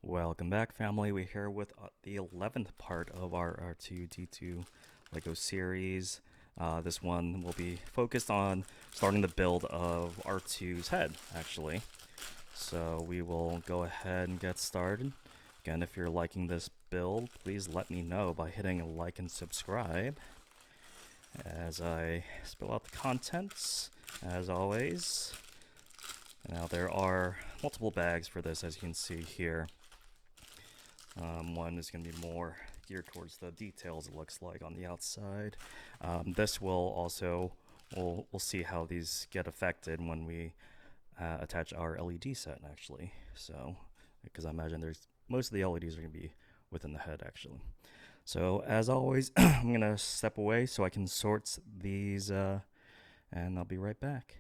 Welcome back, family. We're here with the 11th part of our R2-D2 LEGO series. This one will be focused on starting the build of R2's head, actually. So we will go ahead and get started. Again, if you're liking this build, please let me know by hitting like and subscribe as I spill out the contents, as always. Now, there are multiple bags for this, as you can see here. One is going to be more geared towards the details, it looks like, on the outside. This will also, we'll see how these get affected when we attach our LED set, actually. So, because I imagine most of the LEDs are going to be within the head, actually. So, as always, I'm going to step away so I can sort these, and I'll be right back.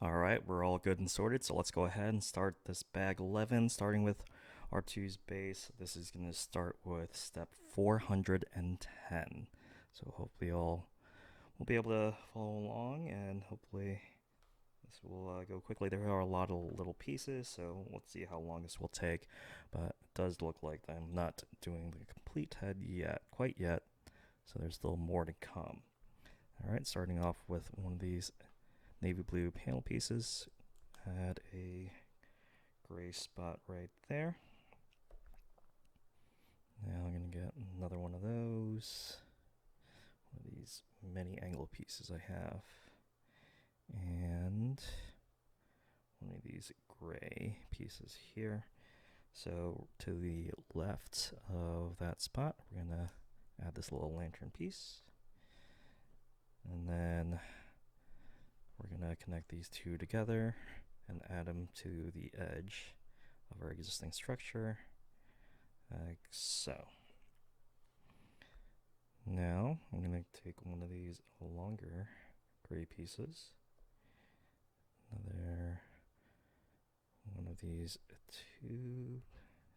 Alright, we're all good and sorted, so let's go ahead and start this bag 11, starting with R2's base. This is going to start with step 410. So hopefully all will be able to follow along, and hopefully this will go quickly. There are a lot of little pieces, so let's see how long this will take. But it does look like I'm not doing the complete head yet, quite yet, so there's still more to come. Alright, starting off with one of these navy blue panel pieces. Add a gray spot right there. Now I'm going to get another one of those. One of these many angle pieces I have. And one of these gray pieces here. So to the left of that spot, we're going to add this little lantern piece. And then we're going to connect these two together and add them to the edge of our existing structure, like so. Now I'm going to take one of these longer gray pieces, another one of these two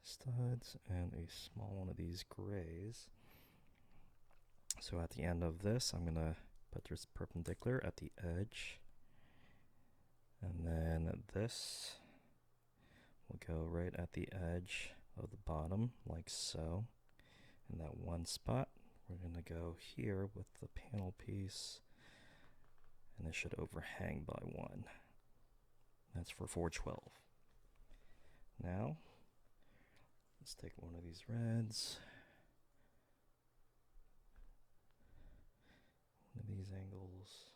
studs, and a small one of these grays. So at the end of this, I'm going to put this perpendicular at the edge, and then this will go right at the edge of the bottom, like so. In that one spot, we're going to go here with the panel piece, and it should overhang by one. That's for 412. Now, let's take one of these reds, one of these angles,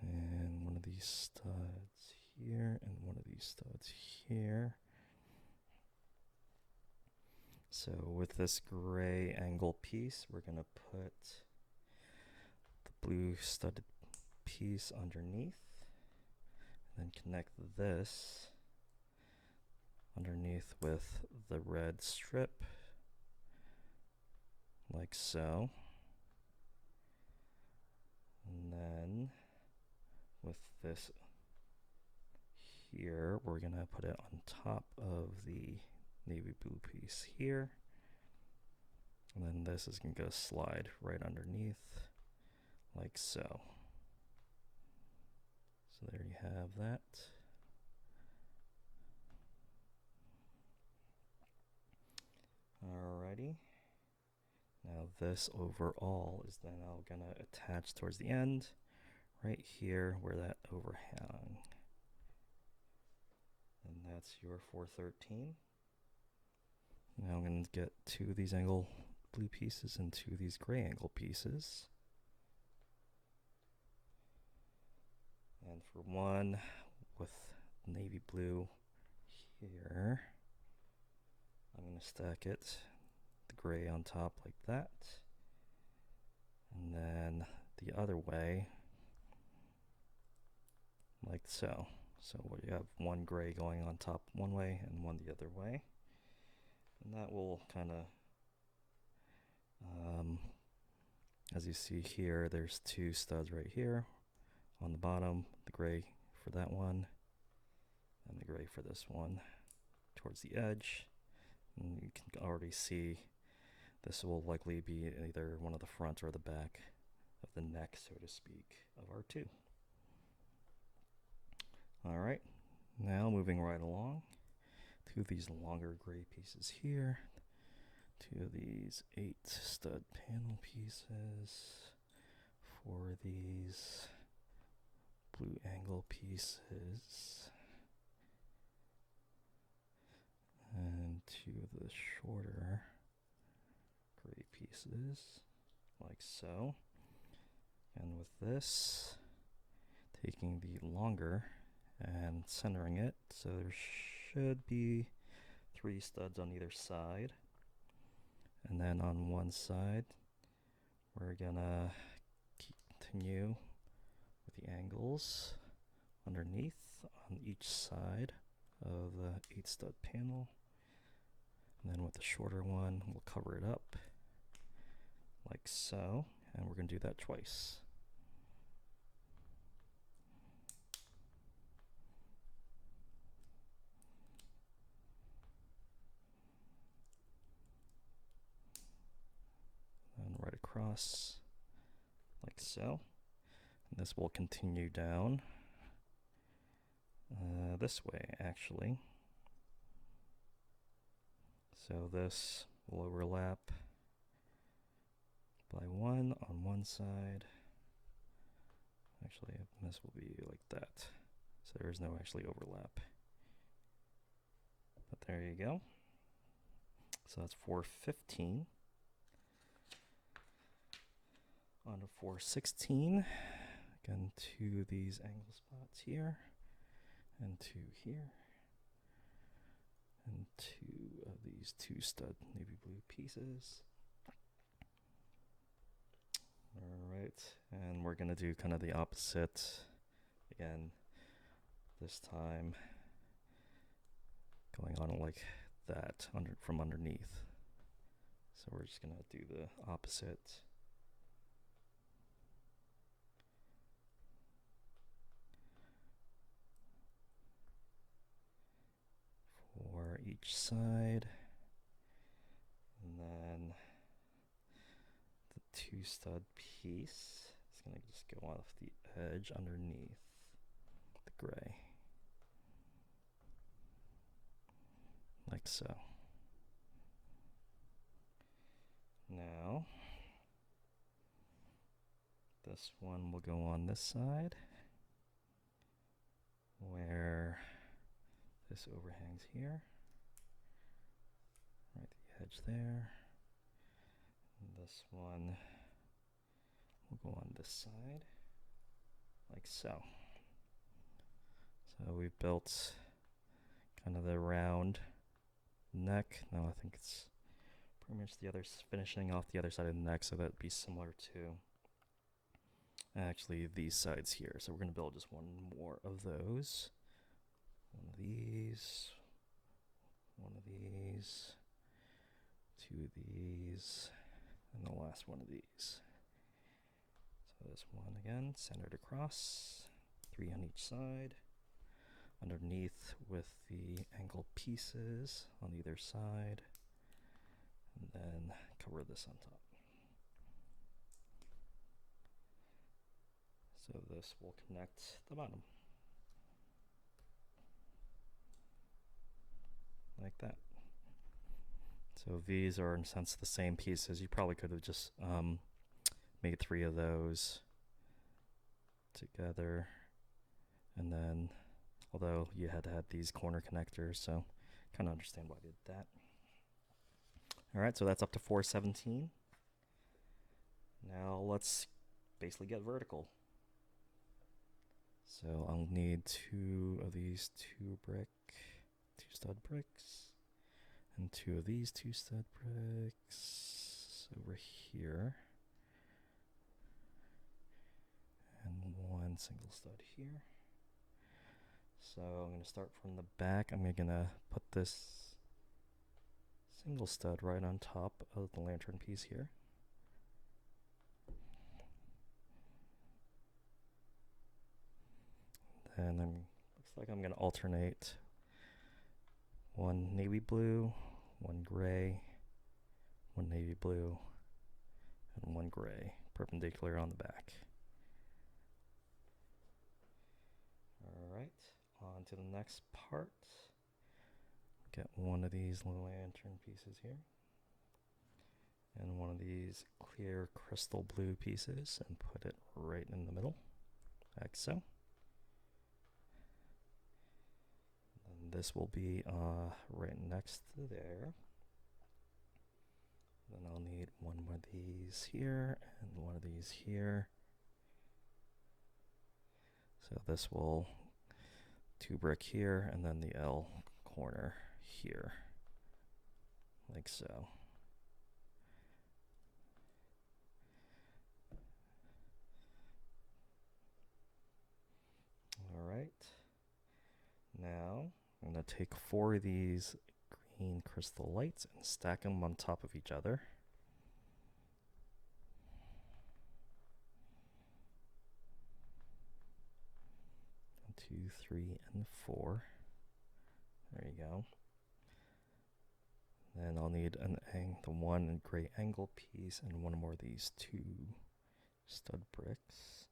and one of these studs here, and one of these studs here. So with this gray angle piece, we're going to put the blue studded piece underneath, and then connect this underneath with the red strip, like so. And then with this here, we're going to put it on top of the navy blue piece here. And then this is going to go slide right underneath, like so. So there you have that. Alrighty. Now this overall is then now going to attach towards the end, right here where that overhang. And that's your 413. Now I'm going to get two of these angle blue pieces and two of these gray angle pieces. And for one with navy blue here, I'm going to stack it, the gray on top like that. And then the other way, like so. So you have one gray going on top one way and one the other way. And that will kind of, as you see here, there's two studs right here on the bottom, the gray for that one, and the gray for this one towards the edge. And you can already see this will likely be either one of the front or the back of the neck, so to speak, of R2. Alright, now moving right along, two of these longer gray pieces here, two of these 8 stud panel pieces, 4 of these blue angle pieces, and 2 of the shorter gray pieces, like so. And with this, taking the longer and centering it, so there should be 3 studs on either side. And then on one side, we're gonna continue with the angles underneath on each side of the 8 stud panel. And then with the shorter one, we'll cover it up like so. And we're gonna do that twice. And right across like so. And this will continue down this way, actually. So this will overlap by 1 on one side. Actually, this will be like that. So there is no actually overlap. But there you go. So that's 415. On to 416. Again, 2 of these angle spots here, and 2 here, and 2 of these 2 stud navy blue pieces. Alright, and we're going to do kind of the opposite again, this time going on like that from underneath. So we're just going to do the opposite. For each side, and then the 2 stud piece is going to just go off the edge underneath the gray, like so. Now this one will go on this side where this overhangs here, right the edge there. And this one will go on this side, like so. So we've built kind of the round neck. Now I think it's pretty much the other, finishing off the other side of the neck, so that'd be similar to actually these sides here. So we're going to build just one more of those. One of these, one of these, 2 of these, and the last one of these. So this one again, centered across, 3 on each side, underneath with the angled pieces on either side, and then cover this on top. So this will connect the bottom. Like that. So these are in a sense the same pieces. You probably could have just made 3 of those together, and then although you had to have these corner connectors, so kind of understand why I did that. Alright, so that's up to 417. Now let's basically get vertical. So I'll need 2 of these 2 stud bricks, and 2 of these 2 stud bricks over here, and 1 single stud here. So I'm going to start from the back. I'm going to put this single stud right on top of the lantern piece here. And then looks like I'm going to alternate 1 navy blue, 1 gray, 1 navy blue, and 1 gray, perpendicular on the back. Alright, on to the next part. get one of these lantern pieces here and one of these clear crystal blue pieces and put it right in the middle, like so. And this will be right next to there. Then I'll need one of these here and one of these here. So this will 2 brick here and then the L corner here, like so. Alright, now I'm going to take 4 of these green crystal lights and stack them on top of each other. 1, 2, 3, and 4. There you go. Then I'll need the one gray angle piece and one more of these 2 stud bricks.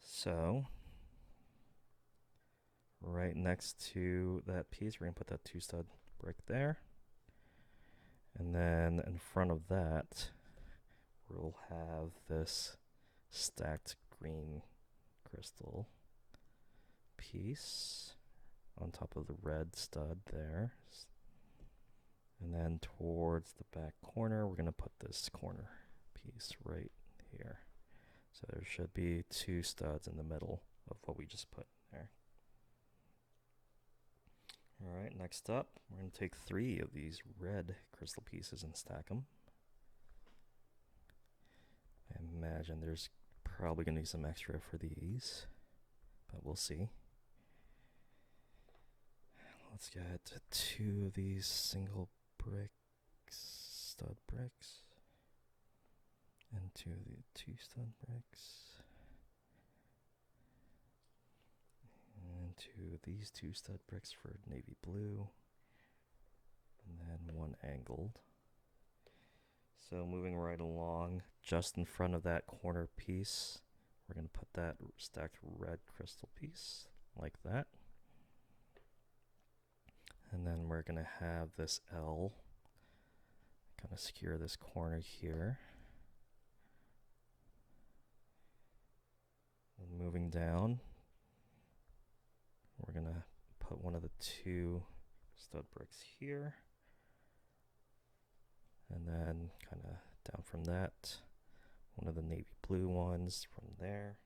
So right next to that piece, we're going to put that 2 stud brick there. And then in front of that, we'll have this stacked green crystal piece on top of the red stud there. And then towards the back corner, we're going to put this corner piece right here. So there should be 2 studs in the middle of what we just put there. Alright, next up, we're going to take 3 of these red crystal pieces and stack them. I imagine there's probably going to be some extra for these, but we'll see. Let's get 2 of these single stud bricks, and 2 of the 2 stud bricks, and 2 of these 2 stud bricks for navy blue, and then 1 angled. So moving right along, just in front of that corner piece, we're going to put that stacked red crystal piece like that. And then we're going to have this L kind of secure this corner here. And moving down, we're going to put one of the 2 stud bricks here. And then kind of down from that, one of the navy blue ones from there.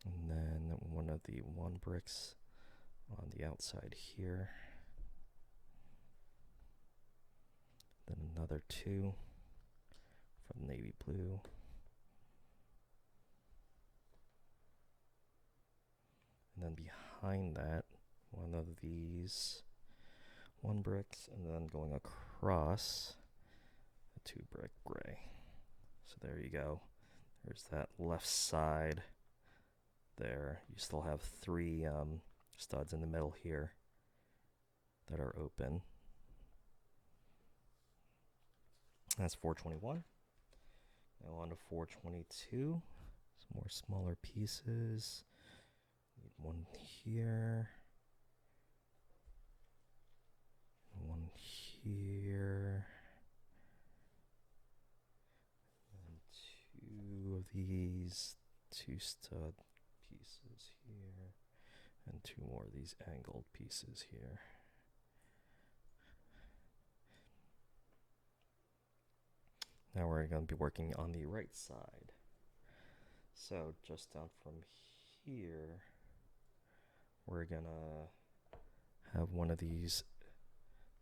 And then one of the 1 bricks on the outside here. Then another 2 from navy blue. And then behind that, one of these 1 bricks, and then going across a 2 brick gray. So there you go. There's that left side there. You still have 3 studs in the middle here that are open. That's 421. Now on to 422. Some more smaller pieces. Need 1 here. 1 here. And 2 of these 2 stud pieces here. And 2 more of these angled pieces here. Now we're going to be working on the right side. So just down from here, we're going to have one of these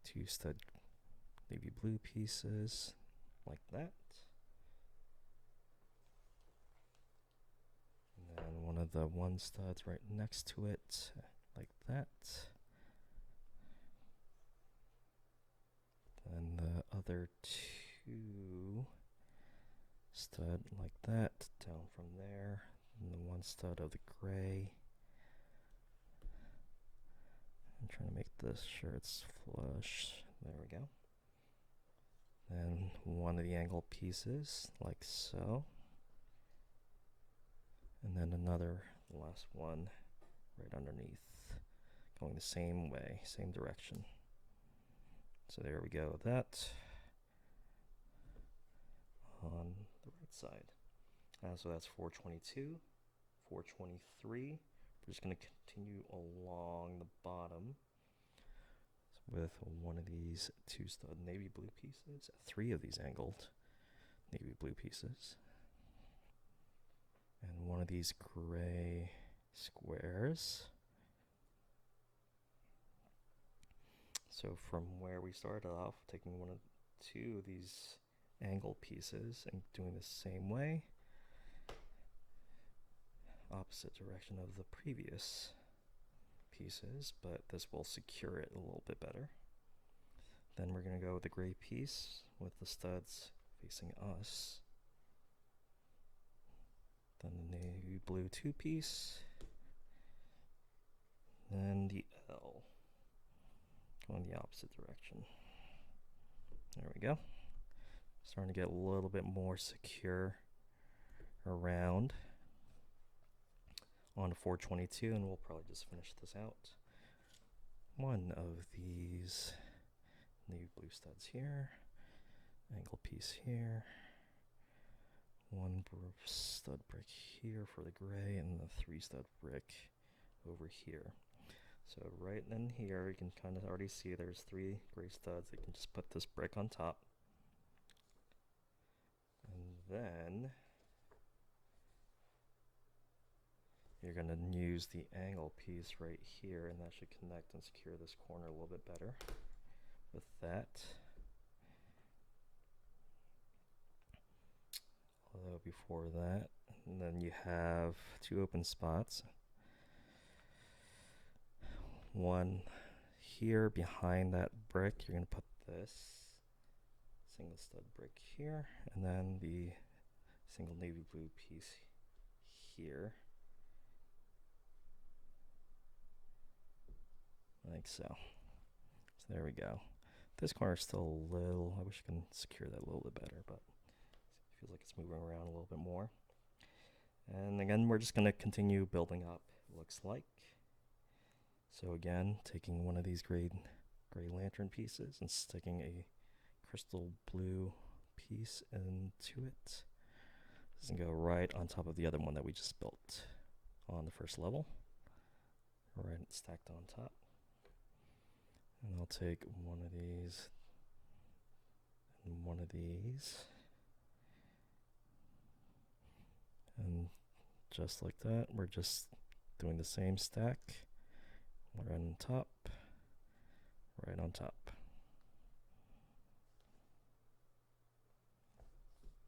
2 stud navy blue pieces like that. And then one of the 1 studs right next to it like that. Then the other 2 stud like that down from there, and the 1 stud of the gray. I'm trying to make this sure it's flush. There we go. Then 1 of the angle pieces like so, And then another, the last one, right underneath, going the same way, same direction. So there we go with that on the right side. So that's 422, 423. We're just going to continue along the bottom with one of these two stud navy blue pieces, three of these angled navy blue pieces, and one of these gray squares. So from where we started off, taking two of these angled pieces and doing the same way, opposite direction of the previous pieces, but this will secure it a little bit better. Then we're going to go with the gray piece with the studs facing us. Then the navy blue 2 piece. Then the L going the opposite direction. There we go. Starting to get a little bit more secure around on 422, and we'll probably just finish this out. One of these navy blue studs here, angle piece here, one stud brick here for the gray, and the 3 stud brick over here. So right in here, you can kind of already see there's 3 gray studs. You can just put this brick on top. And then you're going to use the angle piece right here, and that should connect and secure this corner a little bit better with that. Although before that, and then you have 2 open spots. One here behind that brick, you're going to put this single stud brick here, and then the single navy blue piece here, like so. So there we go. This corner is still a little, I wish I can secure that a little bit better, but it feels like it's moving around a little bit more. And again, we're just going to continue building up, it looks like. So again, taking one of these gray lantern pieces and sticking a crystal blue piece into it. This can go right on top of the other one that we just built on the first level. Right stacked on top. And I'll take one of these and one of these. And just like that, we're just doing the same stack. Right on top, right on top.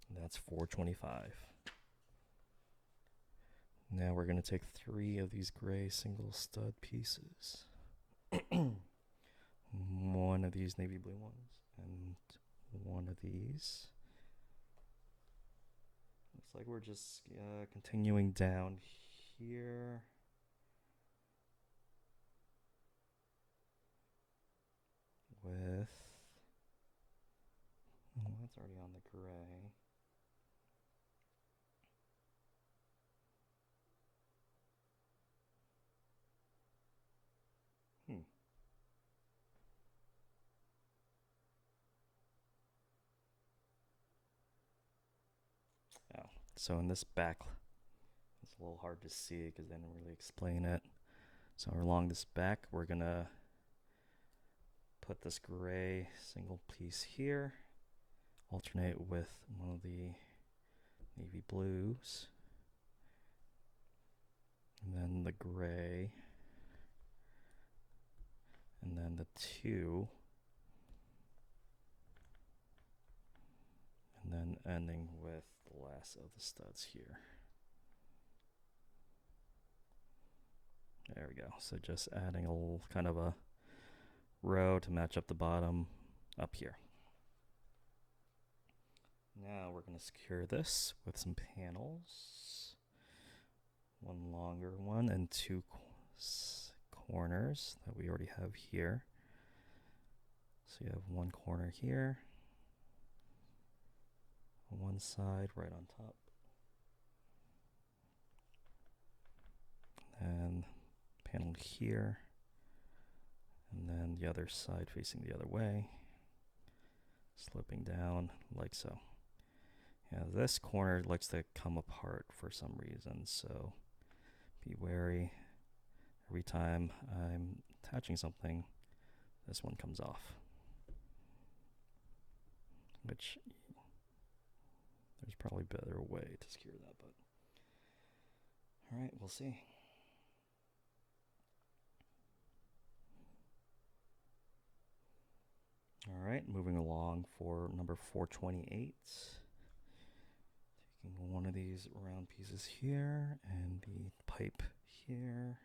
And that's 425. Now we're going to take 3 of these gray single stud pieces. One of these navy blue ones and one of these. Looks like we're just continuing down here. With, oh, that's already on the gray. Oh, so in this back, it's a little hard to see because they didn't really explain it. So along this back, we're gonna put this gray single piece here, alternate with one of the navy blues, and then the gray, and then the 2, and then ending with the last of the studs here. There we go. So just adding a little kind of a row to match up the bottom up here. Now we're going to secure this with some panels. One longer one and 2 corners that we already have here. So you have one corner here, on one side right on top, here, and then the other side facing the other way, sloping down like so. Yeah, this corner likes to come apart for some reason, so be wary. Every time I'm attaching something, this one comes off, which there's probably a better way to secure that, but all right, we'll see. All right, moving along for number 428. Taking one of these round pieces here and the pipe here.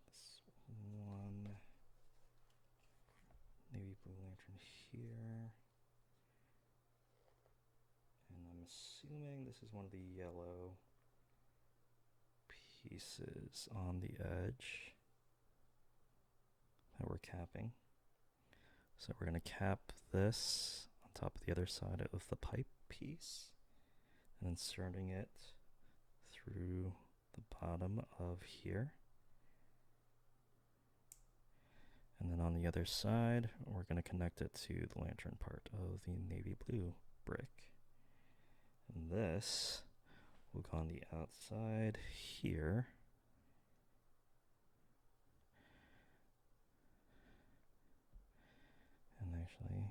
This one navy blue lantern here. And I'm assuming this is one of the yellow pieces on the edge that we're capping. So we're going to cap this on top of the other side of the pipe piece and inserting it through the bottom of here. And then on the other side, we're going to connect it to the lantern part of the navy blue brick. And this will go on the outside here. And actually,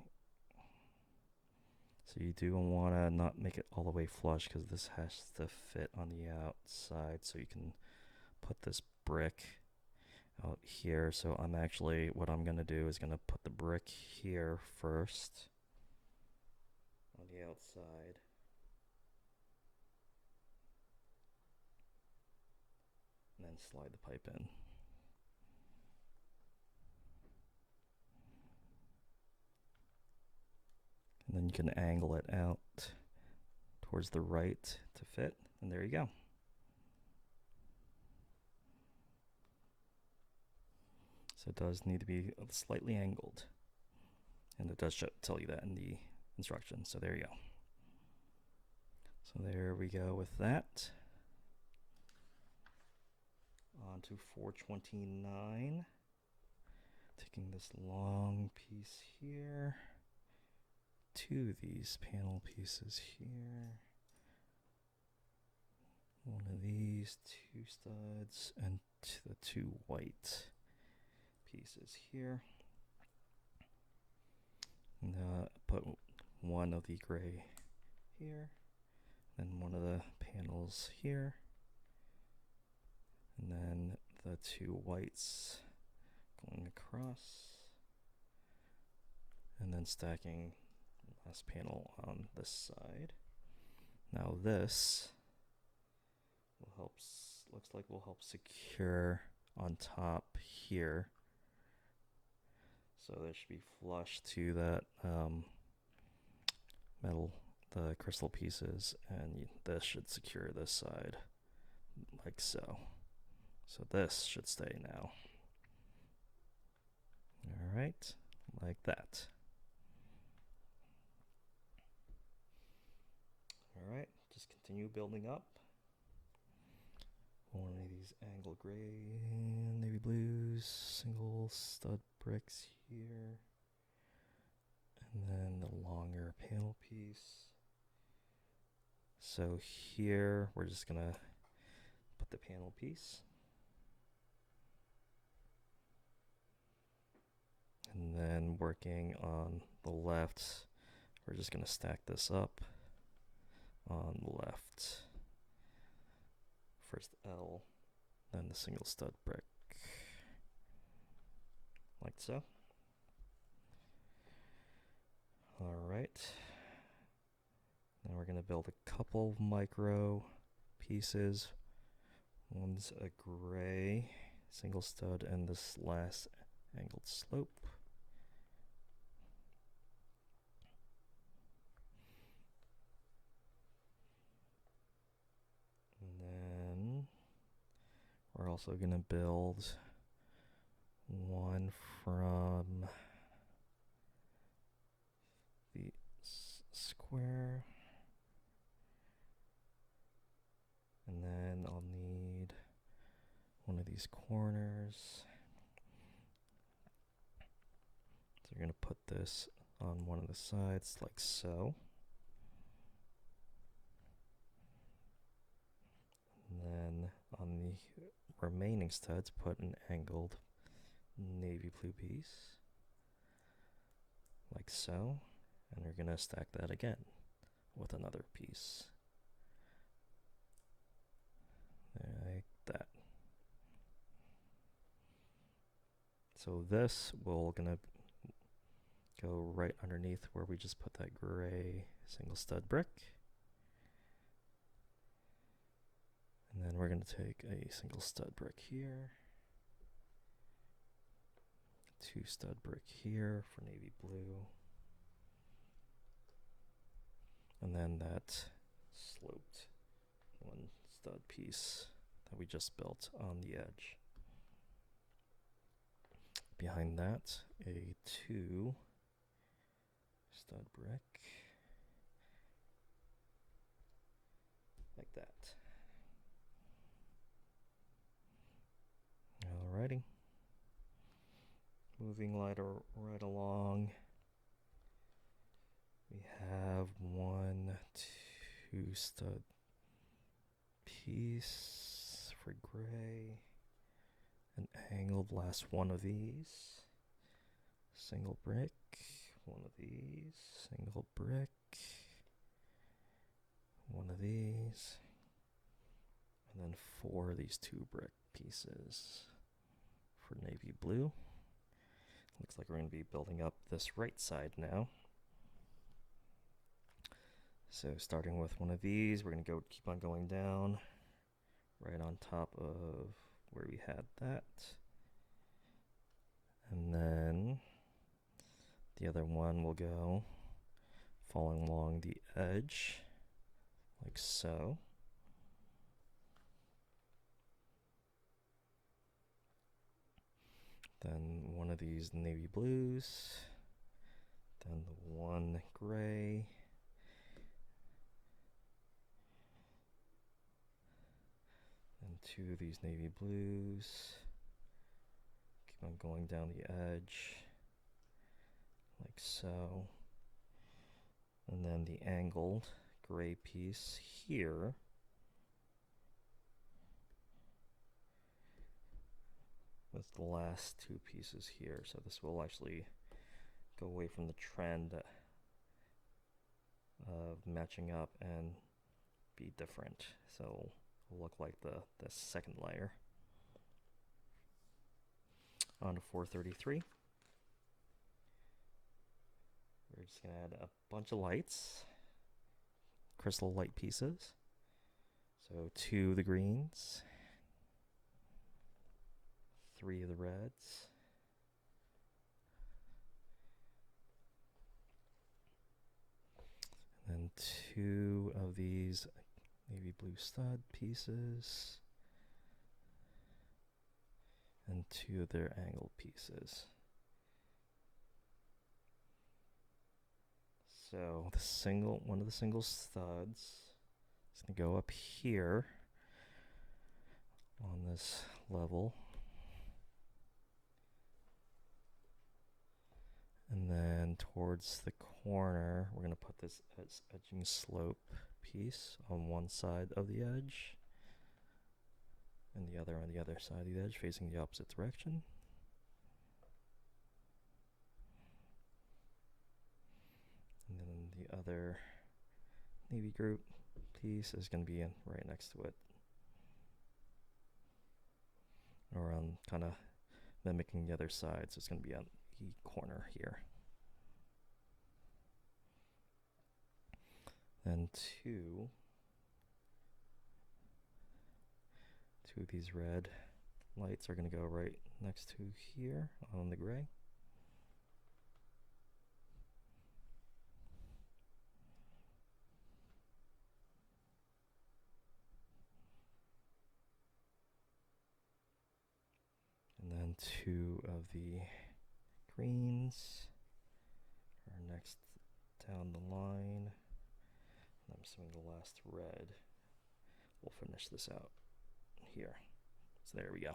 so you do want to not make it all the way flush because this has to fit on the outside, so you can put this brick out here. So I'm actually, what I'm going to do is going to put the brick here first on the outside. And then slide the pipe in. And then you can angle it out towards the right to fit, and there you go. So it does need to be slightly angled, and it does tell you that in the instructions, so there you go. So there we go with that. On to 429. Taking this long piece here, two of these panel pieces here, one of these, two studs, and the two white pieces here. And put one of the gray here, then one of the panels here, and then the two whites going across, and then stacking the last panel on this side. Now this will help, looks like will help secure on top here. So this should be flush to that metal, the crystal pieces, and this should secure this side like so. So this should stay now. All right, like that. All right, just continue building up. One of these angled gray, navy blues, single stud bricks here. And then the longer panel piece. So here, we're just gonna put the panel piece. And then working on the left, we're just gonna stack this up on the left. First L, then the single stud brick, like so. All right, now we're gonna build a couple micro pieces. One's a gray single stud and this last angled slope. And then we're also going to build one from the square. And then I'll need these corners. So you're going to put this on one of the sides like so. And then on the remaining studs, put an angled navy blue piece like so. And we're going to stack that again with another piece like that. So this will gonna go right underneath where we just put that gray single stud brick. And then we're going to take a single stud brick here, 2 stud brick here for navy blue, and then that sloped 1 stud piece that we just built on the edge. Behind that, a 2 stud brick like that. Alrighty. Moving right along. We have 1, 2 stud piece for gray. An angled last one of these. Single brick. One of these. Single brick. One of these. And then 4 of these 2 brick pieces for navy blue. Looks like we're going to be building up this right side now. So starting with one of these, we're going to keep on going down right on top of where we had that. And then the other one will go following along the edge like so. Then one of these navy blues, then the 1 gray, and 2 of these navy blues. Keep on going down the edge like so. And then the angled gray piece here. With the last 2 pieces here. So this will actually go away from the trend of matching up and be different. So it'll look like the second layer. On to 433. We're just going to add a bunch of lights. Crystal light pieces. So 2 of the greens. 3 of the reds, and then 2 of these navy blue stud pieces, and 2 of their angled pieces. So one of the single studs is going to go up here on this level. And then towards the corner, we're going to put this edging slope piece on one side of the edge, and the other on the other side of the edge, facing the opposite direction. And then the other navy group piece is going to be in right next to it, around kind of mimicking the other side, so it's going to be on the corner here. Then two of these red lights are going to go right next to here on the gray. And then 2 of the greens are next down the line. I'm assuming the last red will finish this out here. So there we go.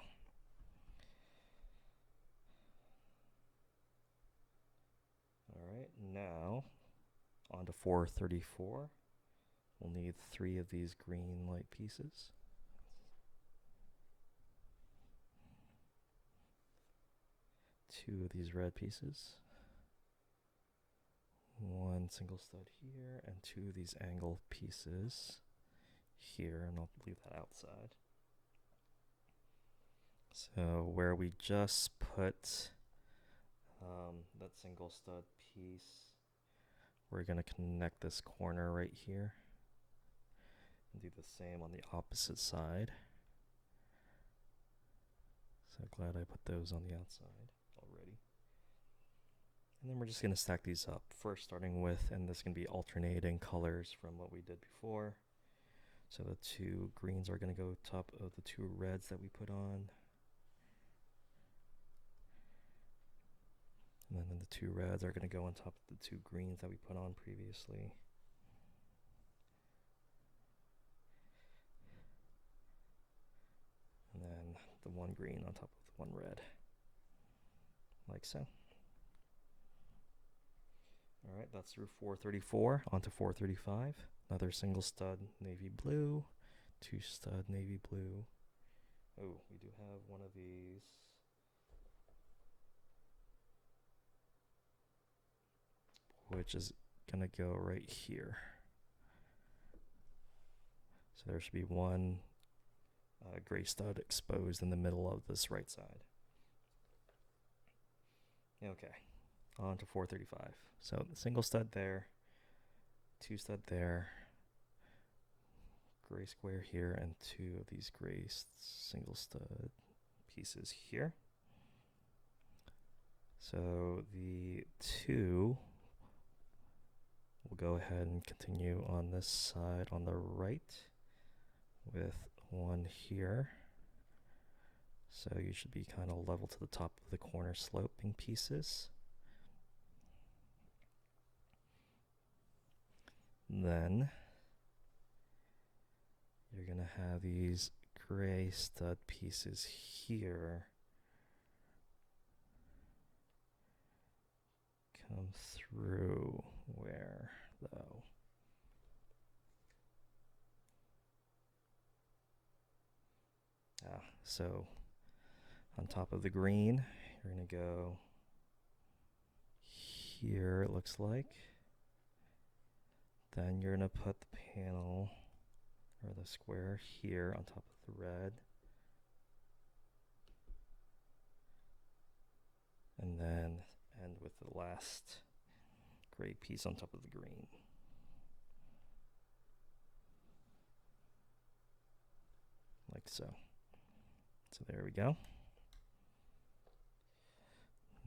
Alright, now on to 434. We'll need 3 of these green light pieces. Two of these red pieces. One single stud here, and 2 of these angle pieces here, and I'll leave that outside. So where we just put that single stud piece, we're going to connect this corner right here and do the same on the opposite side. So glad I put those on the outside already. And then we're just going to stack these up. First starting with, and this is going to be alternating colors from what we did before. So the 2 greens are going to go top of the 2 reds that we put on. And then the 2 reds are going to go on top of the 2 greens that we put on previously. And then the 1 green on top of the 1 red. Like so. Alright, that's through 434. On to 435. Another single stud navy blue. 2 stud navy blue. Oh, we do have one of these. Which is going to go right here. So there should be 1 gray stud exposed in the middle of this right side. Okay, on to 435. So the single stud there, 2 stud there, gray square here, and 2 of these gray single stud pieces here. So the 2, we'll go ahead and continue on this side on the right with 1 here. So you should be kind of level to the top of the corner sloping pieces. Then you're going to have these gray stud pieces here come through. Where though? So on top of the green, you're going to go here, it looks like. Then you're going to put the panel or the square here on top of the red. And then end with the last gray piece on top of the green. Like so. So there we go.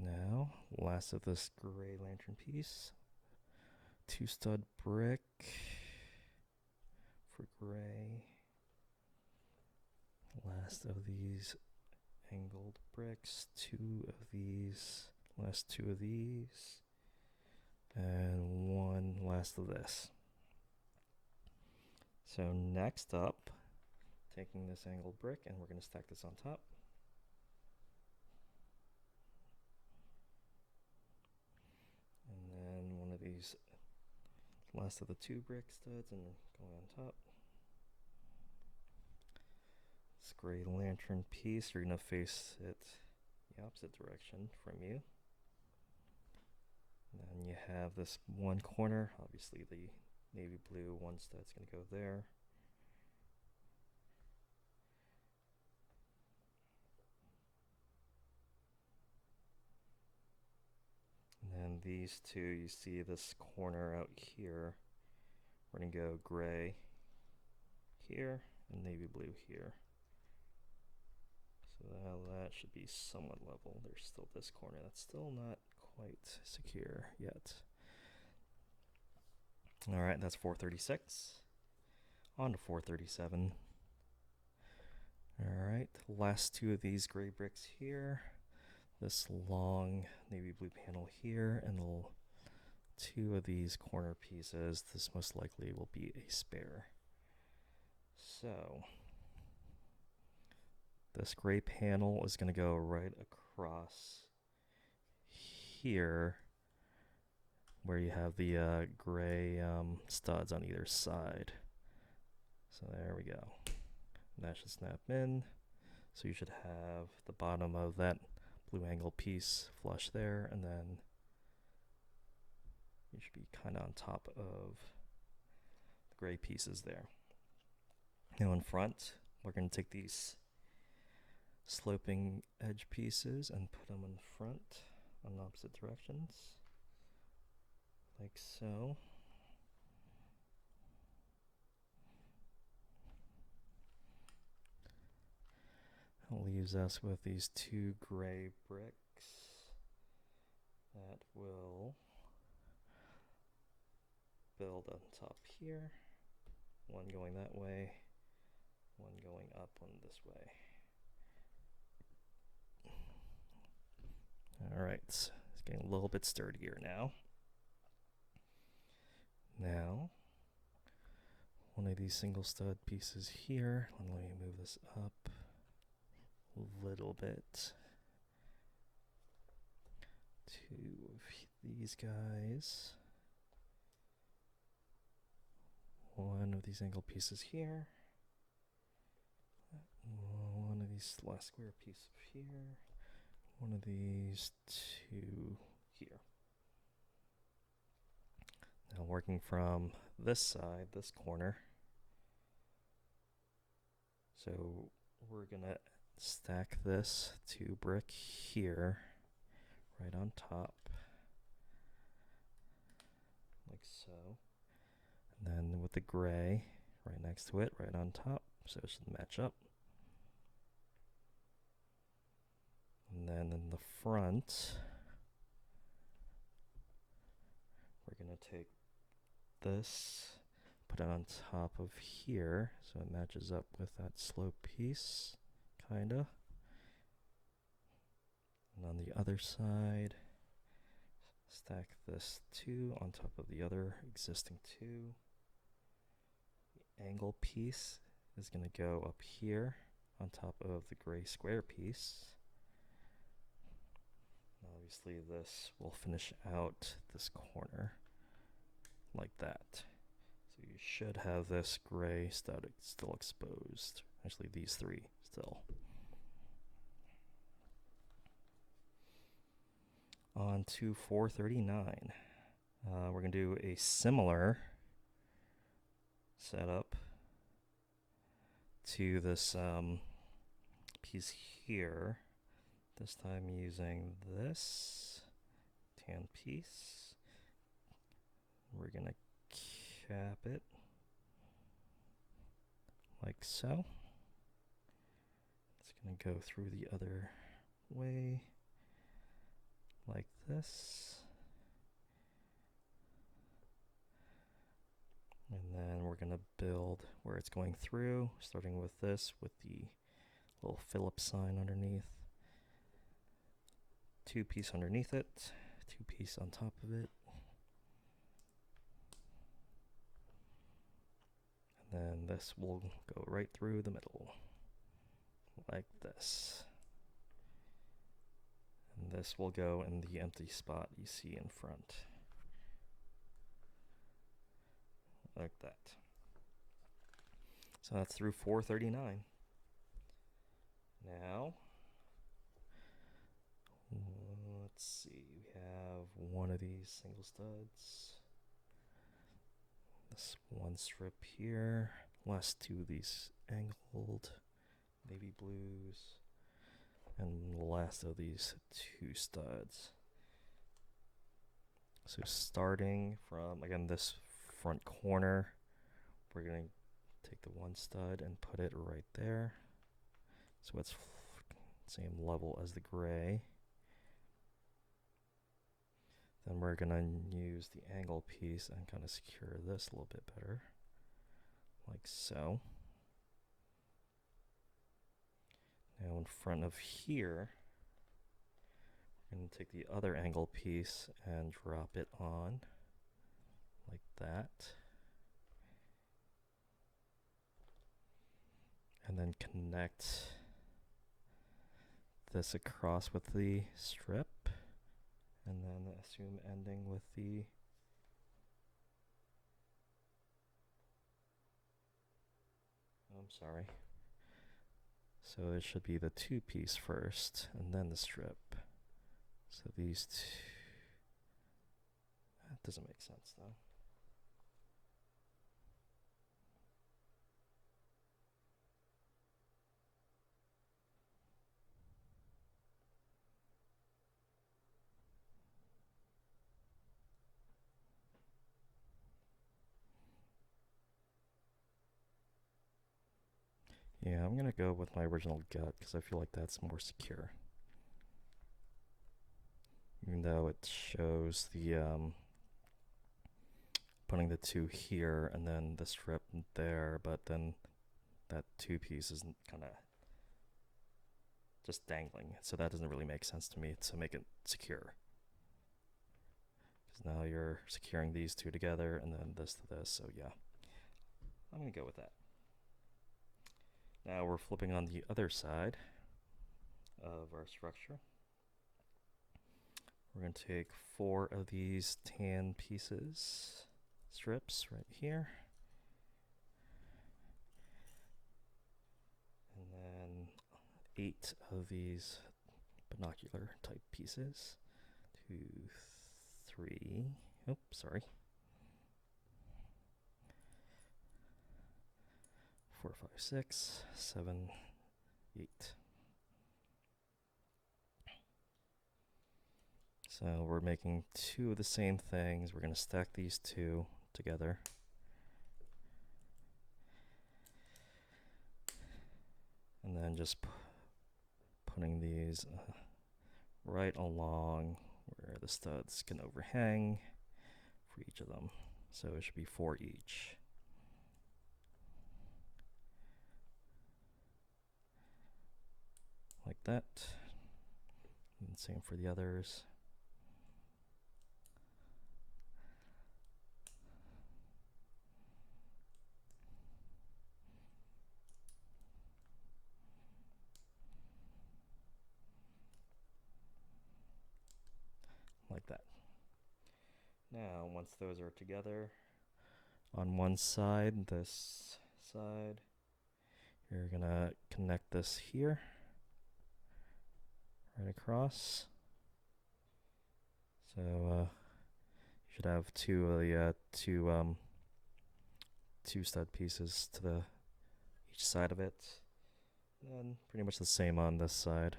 Now, last of this gray lantern piece. 2 stud brick for gray. Last of these angled bricks. 2 of these. Last 2 of these. And 1 last of this. So next up, taking this angled brick, and we're going to stack this on top. And then one of these last of the 2 brick studs and going on top. This gray lantern piece, you're going to face it the opposite direction from you. And then you have this 1 corner, obviously the navy blue 1 stud's going to go there. And then these 2, you see this corner out here, we're going to go gray here and navy blue here. So now that should be somewhat level. There's still this corner that's still not quite secure yet. Alright, that's 436. On to 437. Alright, last 2 of these gray bricks here. This long navy blue panel here, and the 2 of these corner pieces. This most likely will be a spare. So this gray panel is going to go right across here, where you have the gray studs on either side. So there we go. That should snap in. So you should have the bottom of that blue angle piece flush there, and then you should be kind of on top of the gray pieces there. Now in front, we're going to take these sloping edge pieces and put them in front on opposite directions, like so. It leaves us with these two gray bricks that will build on top here. One going that way, one going up, one this way. All right, it's getting a little bit sturdier now. Now, one of these single stud pieces here. Let me move this up a little bit. Two of these guys. One of these angle pieces here. One of these last square piece here. One of these two here. Now working from this side, this corner. So we're gonna stack this 2 brick here, right on top, like so. And then with the gray right next to it, right on top, so it should match up. And then in the front, we're going to take this, put it on top of here, so it matches up with that slope piece, kinda. And on the other side, stack this 2 on top of the other existing 2. The angle piece is going to go up here on top of the gray square piece. Obviously this will finish out this corner like that. So you should have this gray stud still exposed. Actually these 3 still. On to 439. We're going to do a similar setup to this piece here. This time using this tan piece. We're going to cap it like so. It's going to go through the other way like this. And then we're going to build where it's going through, starting with this, with the little Phillips sign underneath. 2 piece underneath it, 2 piece on top of it. And then this will go right through the middle, like this. And this will go in the empty spot you see in front. Like that. So that's through 439. Now, let's see, we have one of these single studs. This one strip here. Last 2 of these angled navy blues. And the last of these 2 studs. So starting from, again, this front corner, we're going to take the 1 stud and put it right there. So it's same level as the gray. Then we're going to use the angle piece and kind of secure this a little bit better, like so. Now in front of here, we're going to take the other angle piece and drop it on, like that. And then connect this across with the strip. And then assume ending with the sorry. So it should be the 2-piece first, and then the strip. So these two... That doesn't make sense, though. Yeah, I'm gonna go with my original gut because I feel like that's more secure. Even though it shows the putting the 2 here and then the strip there, but then that 2-piece isn't kind of just dangling, so that doesn't really make sense to me to make it secure. Because now you're securing these 2 together and then this to this, so yeah. I'm gonna go with that. Now we're flipping on the other side of our structure. We're going to take 4 of these tan pieces, strips right here. And then 8 of these binocular type pieces. 2, 3, oh, sorry. 4, 5, 6, 7, 8. So we're making 2 of the same things. We're going to stack these 2 together. And then just putting these right along where the studs can overhang for each of them. So it should be 4 each. Like that. And same for the others. Like that. Now, once those are together, on one side, this side, you're gonna connect this here, right across. So you should have 2 of the 2 stud pieces to the each side of it, and pretty much the same on this side.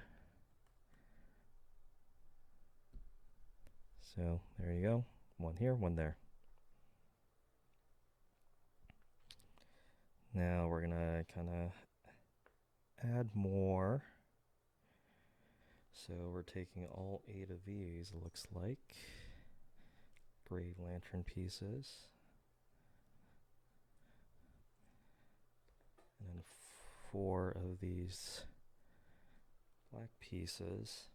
So there you go, 1 here, 1 there. Now we're gonna kind of add more. So we're taking all 8 of these, it looks like, gray lantern pieces, and then 4 of these black pieces.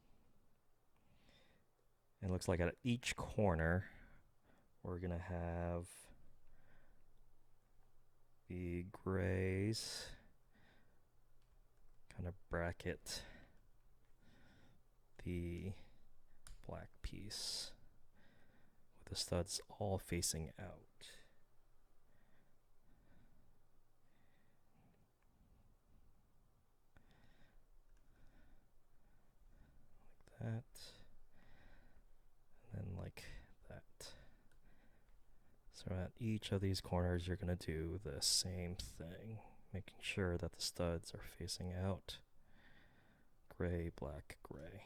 And it looks like at each corner we're gonna have the grays kind of bracket the black piece with the studs all facing out. Like that. And then like that. So at each of these corners you're going to do the same thing, making sure that the studs are facing out. Gray, black, gray.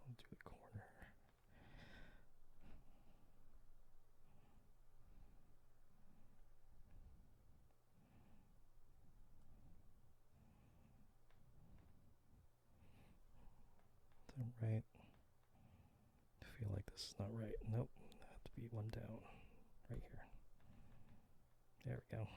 I'll do a corner. Is that right? I feel like this is not right. Nope. I have to be 1 down. Right here. There we go.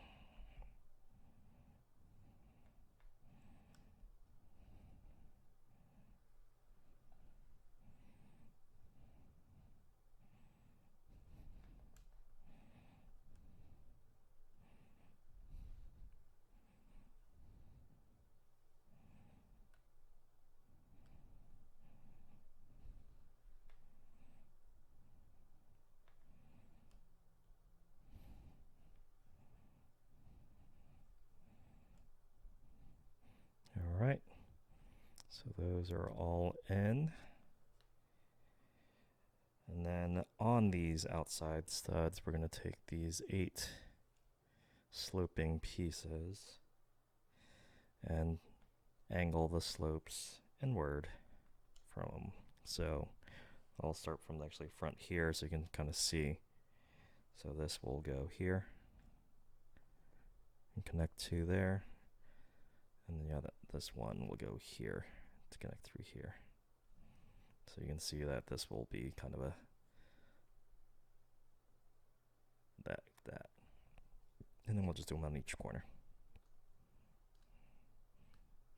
All right, so those are all in. And then on these outside studs, we're going to take these 8 sloping pieces and angle the slopes inward from them. So I'll start from actually front here so you can kind of see. So this will go here and connect to there. And then this one will go here to connect through here. So you can see that this will be kind of a that. And then we'll just do them on each corner.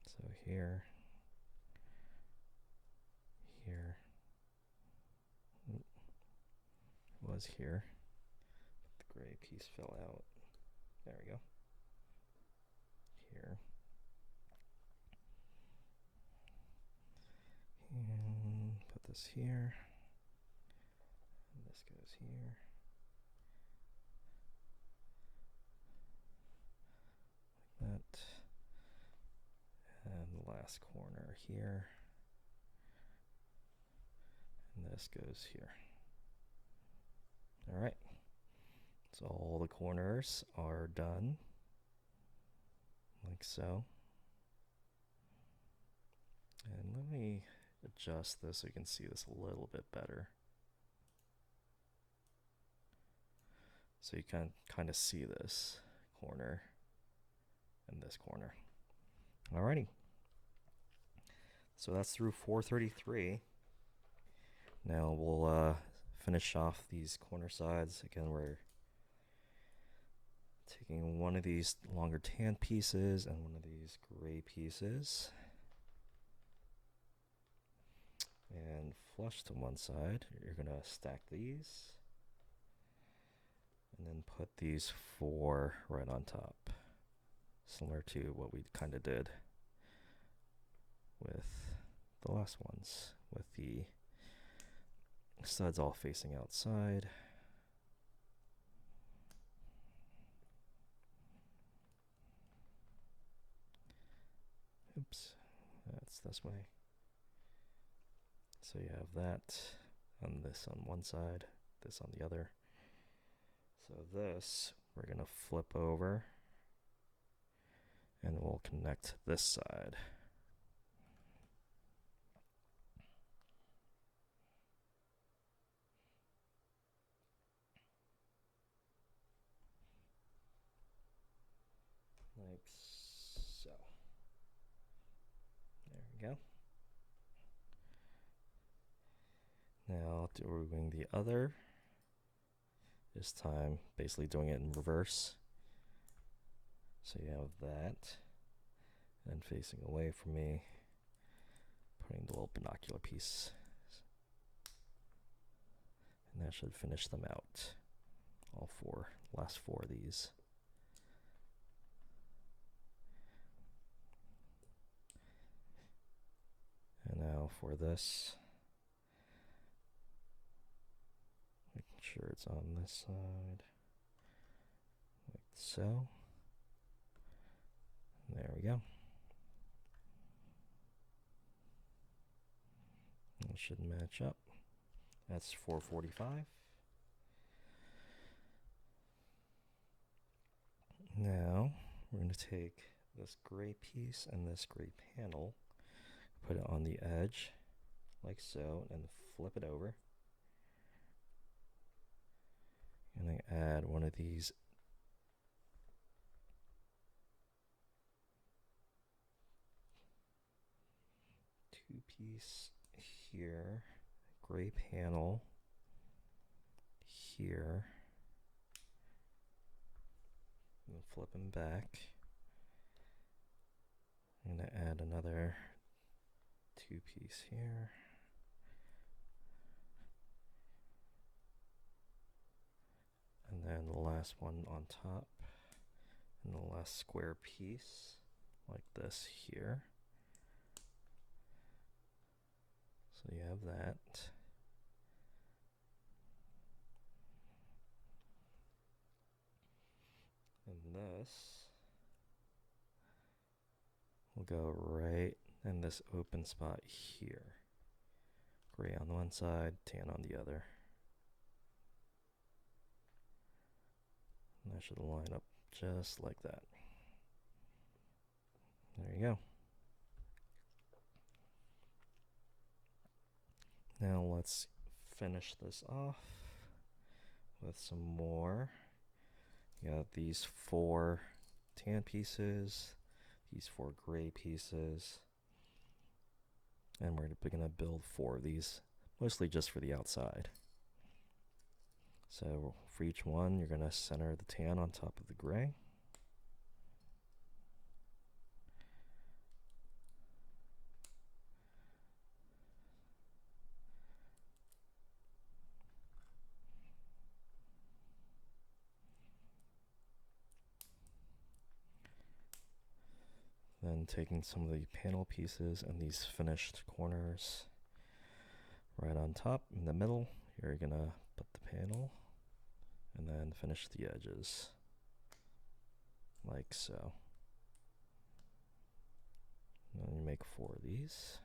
So here, was here. The gray piece fell out. There we go. Here. And put this here. And this goes here. Like that. And the last corner here. And this goes here. All right. So all the corners are done. Like so. And let me adjust this so you can see this a little bit better. So you can kind of see this corner and this corner. Alrighty. So that's through 433. Now we'll finish off these corner sides. Again, we're taking one of these longer tan pieces and one of these gray pieces and flush to one side. You're gonna stack these and then put these 4 right on top, similar to what we kind of did with the last ones, with the studs all facing outside. Oops, that's this way. So you have that and this on one side, this on the other. So this we're going to flip over and we'll connect this side. Like so. There we go. Now doing the other, this time basically doing it in reverse. So you have that, and facing away from me, putting the little binocular piece. And that should finish them out. All 4, last 4 of these. And now for this, making sure it's on this side, like so. There we go. It should match up. That's 445. Now we're going to take this gray piece and this gray panel, put it on the edge like so, and flip it over. And I add one of these two-piece here, gray panel here, and flip them back. I'm going to add another 2-piece here. And then the last one on top, and the last square piece like this here. So you have that. And this will go right in this open spot here. Gray on one side, tan on the other. And that should line up just like that. There you go. Now let's finish this off with some more. You got these 4 tan pieces, these 4 gray pieces, and we're going to build 4 of these, mostly just for the outside. So for each one, you're going to center the tan on top of the gray. Then taking some of the panel pieces and these finished corners right on top in the middle, you're going to put the panel and then finish the edges like so. And then you make 4 of these.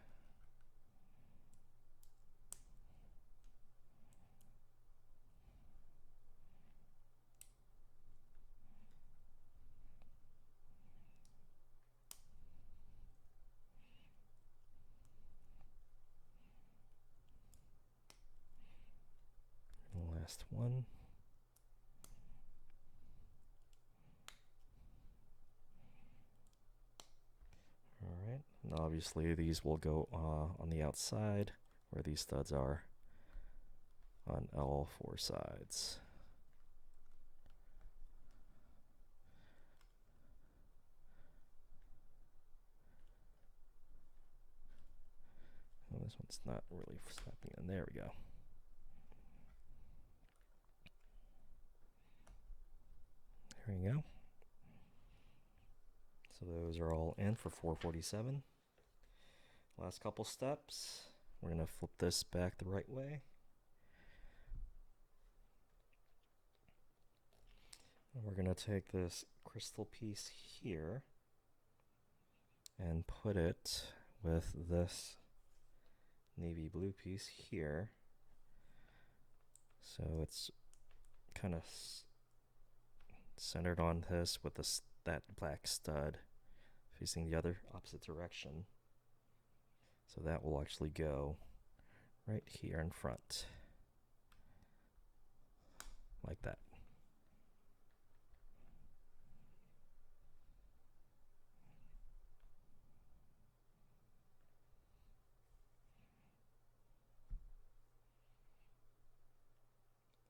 Last one. Alright, and obviously these will go on the outside where these studs are on all 4 sides. Oh, this one's not really snapping in. There we go. There we go. So those are all in for 447. Last couple steps. We're going to flip this back the right way. And we're going to take this crystal piece here and put it with this navy blue piece here. So it's kind of centered on this with that black stud facing the other opposite direction. So that will actually go right here in front, like that.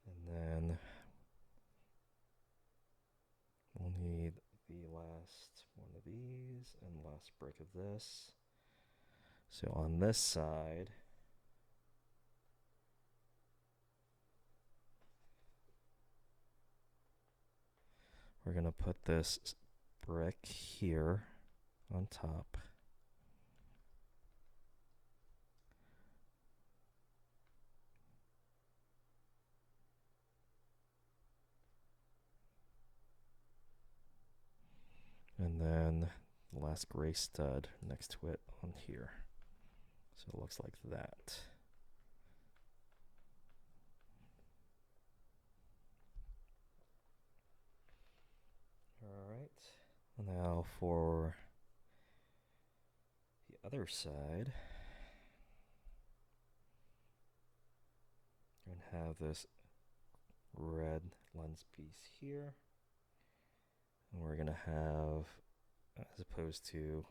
And then we'll need the last one of these and last brick of this. So on this side, we're going to put this brick here on top. And then the last gray stud next to it on here. So it looks like that. All right. Now for the other side, you're going to have this red lens piece here. And we're going to have, as opposed to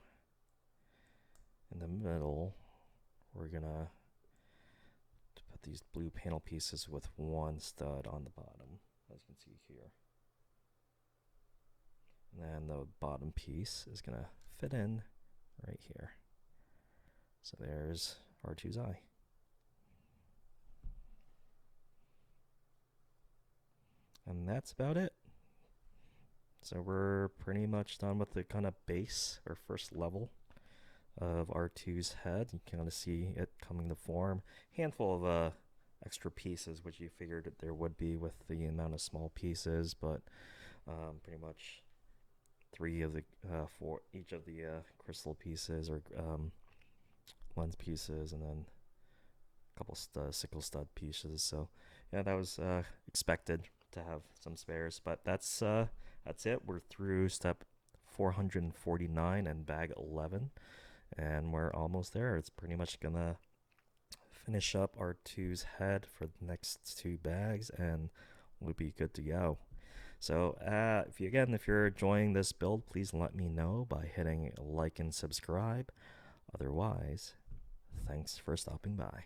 in the middle, we're going to put these blue panel pieces with one stud on the bottom, as you can see here. And then the bottom piece is going to fit in right here. So there's R2's eye. And that's about it. So we're pretty much done with the kind of base or first level of R2's head. You can kind of see it coming to form. Handful of extra pieces, which you figured that there would be with the amount of small pieces, but pretty much three of the for each of the crystal pieces or lens pieces, and then a couple sickle stud pieces. So yeah, that was expected to have some spares, but that's it. We're through step 449 and bag 11, and we're almost there. It's pretty much gonna finish up R2's head for the next two bags, and we'll be good to go. So if you're enjoying this build, please let me know by hitting like and subscribe. Otherwise, thanks for stopping by.